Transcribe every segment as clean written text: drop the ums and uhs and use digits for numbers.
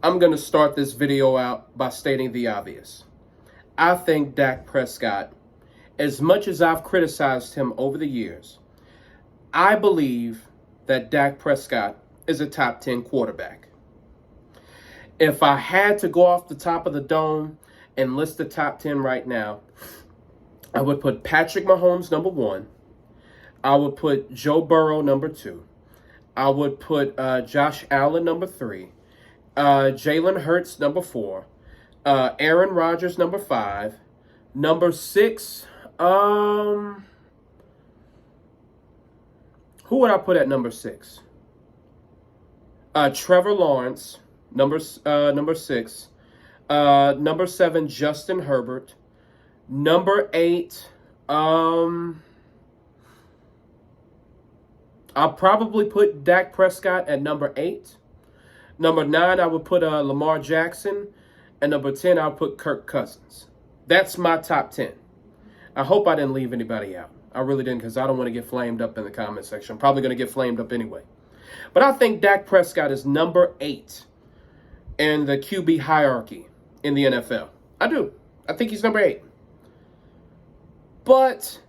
I'm going to start this video out by stating the obvious. I think Dak Prescott, as much as I've criticized him over the years, I believe that Dak Prescott is a top 10 quarterback. If I had to go off the top of the dome and list the top 10 right now, I would put Patrick Mahomes number 1. I would put Joe Burrow number 2. I would put Josh Allen number 3. Jalen Hurts number 4. Aaron Rodgers number 5. Number 6. Who would I put at number 6? Trevor Lawrence, number 6. Number 7, Justin Herbert. Number 8, I'll probably put Dak Prescott at number 8. Number 9, I would put Lamar Jackson. And number 10, I'll put Kirk Cousins. That's my top 10. I hope I didn't leave anybody out. I really didn't, because I don't want to get flamed up in the comment section. I'm probably going to get flamed up anyway. But I think Dak Prescott is number 8 in the QB hierarchy in the NFL. I do. I think he's number 8. But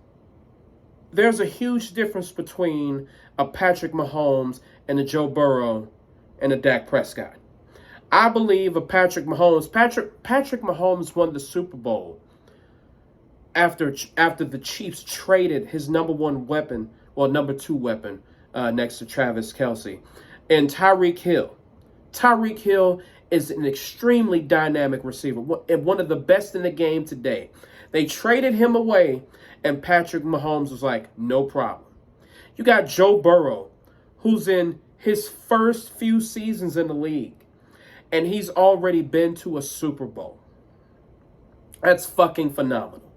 there's a huge difference between a Patrick Mahomes and a Joe Burrow and a Dak Prescott. I believe a Patrick Mahomes. Patrick Mahomes won the Super Bowl after the Chiefs traded his number 1 weapon, well, number 2 weapon, next to Travis Kelce, and Tyreek Hill. Tyreek Hill is an extremely dynamic receiver and one of the best in the game today. They traded him away, and Patrick Mahomes was like, no problem. You got Joe Burrow, who's in his first few seasons in the league, and he's already been to a Super Bowl. That's fucking phenomenal.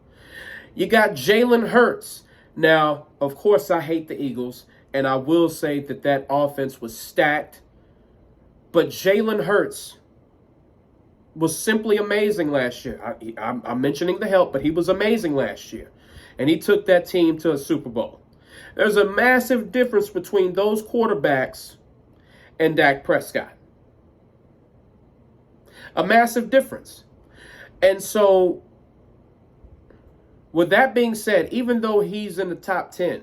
You got Jalen Hurts. Now, of course, I hate the Eagles, and I will say that offense was stacked. But Jalen Hurts was simply amazing last year. I'm mentioning the help, but he was amazing last year. And he took that team to a Super Bowl. There's a massive difference between those quarterbacks and Dak Prescott. A massive difference. And so, with that being said, even though he's in the top 10,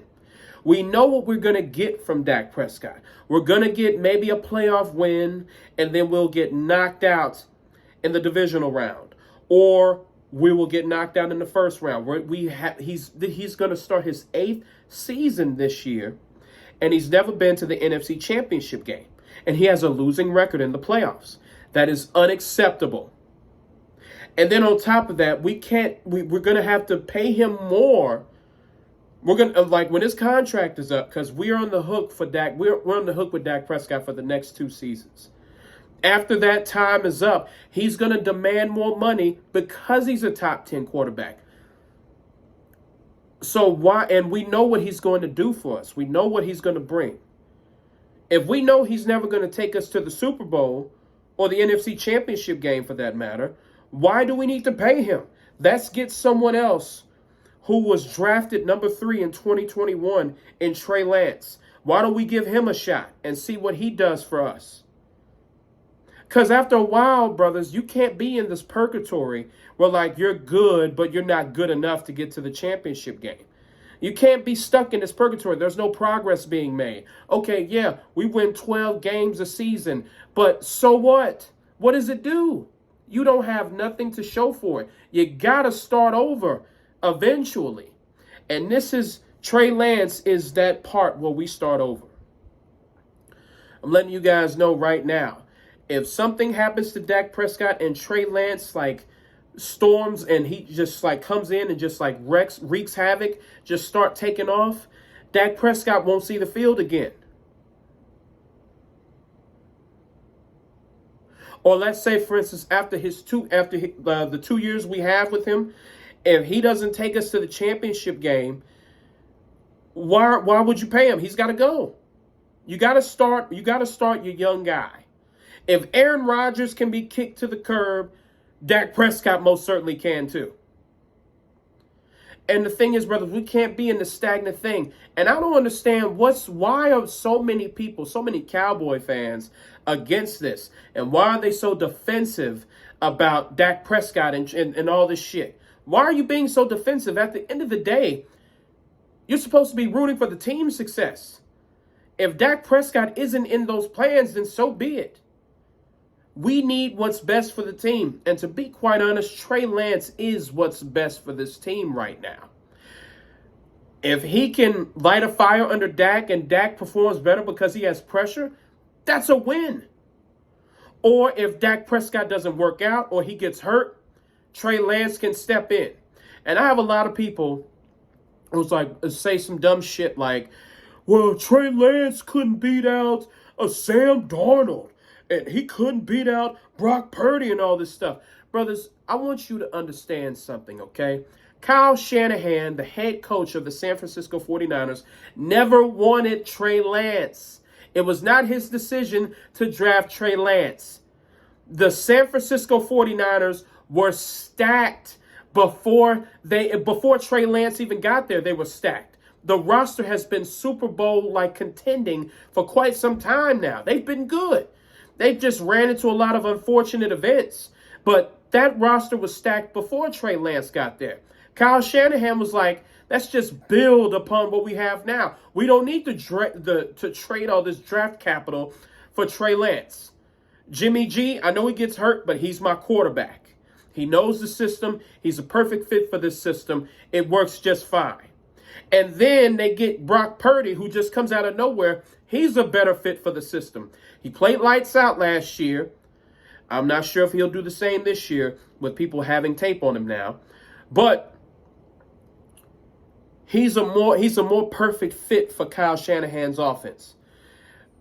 we know what we're going to get from Dak Prescott. We're going to get maybe a playoff win, and then we'll get knocked out in the divisional round. Or we will get knocked out in the first round. He's going to start his 8th season this year, and he's never been to the NFC Championship game. And he has a losing record in the playoffs. That is unacceptable. And then on top of that, we're going to have to pay him more. We're going to, like, when his contract is up, because we're on the hook for Dak. We're on the hook with Dak Prescott for the next 2 seasons. After that time is up, he's going to demand more money because he's a top 10 quarterback. So why? And we know what he's going to do for us. We know what he's going to bring. If we know he's never going to take us to the Super Bowl or the NFC Championship game for that matter, why do we need to pay him? Let's get someone else who was drafted number 3 in 2021 in Trey Lance. Why don't we give him a shot and see what he does for us? Because after a while, brothers, you can't be in this purgatory where, like, you're good, but you're not good enough to get to the championship game. You can't be stuck in this purgatory. There's no progress being made. Okay, yeah, we win 12 games a season, but so what? What does it do? You don't have nothing to show for it. You got to start over eventually. And Trey Lance is that part where we start over. I'm letting you guys know right now. If something happens to Dak Prescott and Trey Lance, like, storms and he just, like, comes in and just, like, wreaks havoc, just start taking off, Dak Prescott won't see the field again. Or let's say, for instance, after the 2 years we have with him, if he doesn't take us to the championship game, why would you pay him? He's got to go. You got to start your young guy. If Aaron Rodgers can be kicked to the curb, Dak Prescott most certainly can too. And the thing is, brothers, we can't be in the stagnant thing. And I don't understand why are so many people, so many Cowboy fans against this? And why are they so defensive about Dak Prescott and all this shit? Why are you being so defensive? At the end of the day, you're supposed to be rooting for the team's success. If Dak Prescott isn't in those plans, then so be it. We need what's best for the team. And to be quite honest, Trey Lance is what's best for this team right now. If he can light a fire under Dak and Dak performs better because he has pressure, that's a win. Or if Dak Prescott doesn't work out or he gets hurt, Trey Lance can step in. And I have a lot of people who's like say some dumb shit like, well, Trey Lance couldn't beat out a Sam Darnold and he couldn't beat out Brock Purdy and all this stuff. Brothers, I want you to understand something, okay? Kyle Shanahan, the head coach of the San Francisco 49ers, never wanted Trey Lance. It was not his decision to draft Trey Lance. The San Francisco 49ers were stacked before Trey Lance even got there. They were stacked. The roster has been Super Bowl-like contending for quite some time now. They've been good. They've just ran into a lot of unfortunate events. But that roster was stacked before Trey Lance got there. Kyle Shanahan was like, let's just build upon what we have now. We don't need to trade all this draft capital for Trey Lance. Jimmy G, I know he gets hurt, but he's my quarterback. He knows the system. He's a perfect fit for this system. It works just fine. And then they get Brock Purdy, who just comes out of nowhere. He's a better fit for the system. He played lights out last year. I'm not sure if he'll do the same this year with people having tape on him now. But he's a more perfect fit for Kyle Shanahan's offense.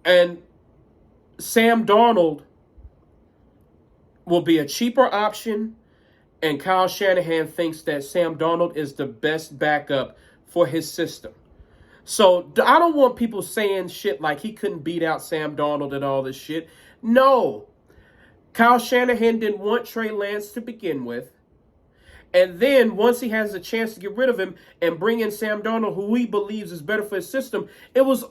And Sam Darnold will be a cheaper option, and Kyle Shanahan thinks that Sam Darnold is the best backup for his system. So I don't want people saying shit like he couldn't beat out Sam Darnold and all this shit. No. Kyle Shanahan didn't want Trey Lance to begin with. And then once he has a chance to get rid of him and bring in Sam Darnold, who he believes is better for his system, it was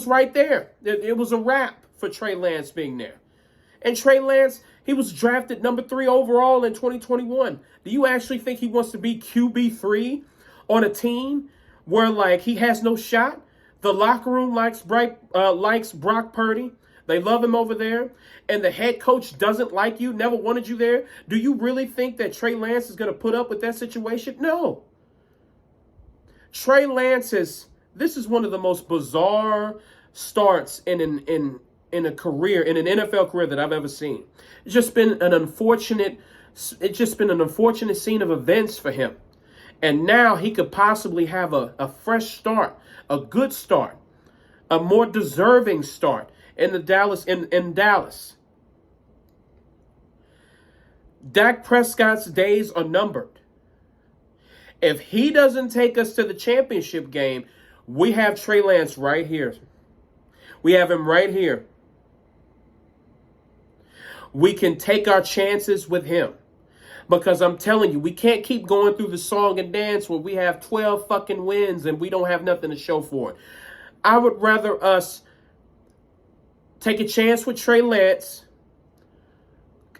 right there. It was a wrap for Trey Lance being there. And Trey Lance, he was drafted number 3 overall in 2021. Do you actually think he wants to be QB3 on a team where, like, he has no shot? The locker room likes Brock Purdy. They love him over there. And the head coach doesn't like you, never wanted you there. Do you really think that Trey Lance is going to put up with that situation? No. Trey Lance this is one of the most bizarre starts in a career, in an NFL career that I've ever seen. It's just been an unfortunate scene of events for him. And now he could possibly have a fresh start, a good start, a more deserving start in Dallas. Dak Prescott's days are numbered. If he doesn't take us to the championship game, we have Trey Lance right here. We have him right here. We can take our chances with him. Because I'm telling you, we can't keep going through the song and dance where we have 12 fucking wins and we don't have nothing to show for it. I would rather us take a chance with Trey Lance,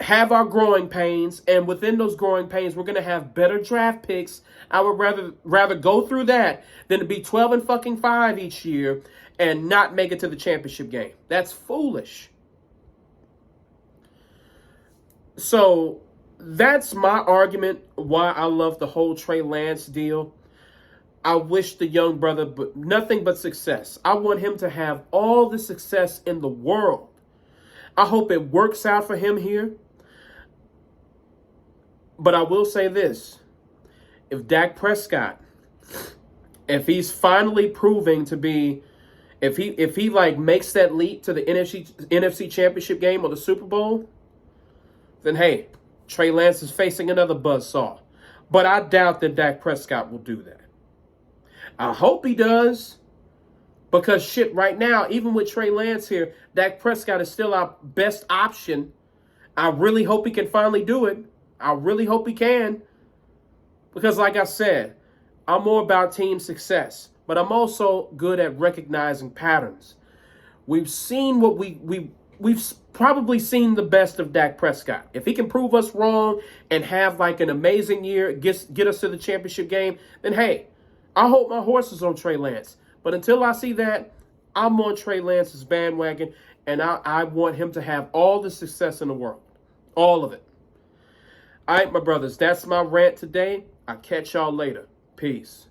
have our growing pains, and within those growing pains, we're going to have better draft picks. I would rather go through that than to be 12-5 each year and not make it to the championship game. That's foolish. So that's my argument why I love the whole Trey Lance deal. I wish the young brother nothing but success. I want him to have all the success in the world. I hope it works out for him here. But I will say this. If Dak Prescott, if he's finally proving to be, if he like makes that leap to the NFC Championship game or the Super Bowl, then hey, Trey Lance is facing another buzzsaw. But I doubt that Dak Prescott will do that. I hope he does. Because shit, right now, even with Trey Lance here, Dak Prescott is still our best option. I really hope he can finally do it. I really hope he can. Because like I said, I'm more about team success. But I'm also good at recognizing patterns. We've seen what we've probably seen the best of Dak Prescott. If he can prove us wrong and have like an amazing year, get us to the championship game, then hey, I hope my horse is on Trey Lance. But until I see that, I'm on Trey Lance's bandwagon, and I want him to have all the success in the world. All of it. All right, my brothers, that's my rant today. I'll catch y'all later. Peace.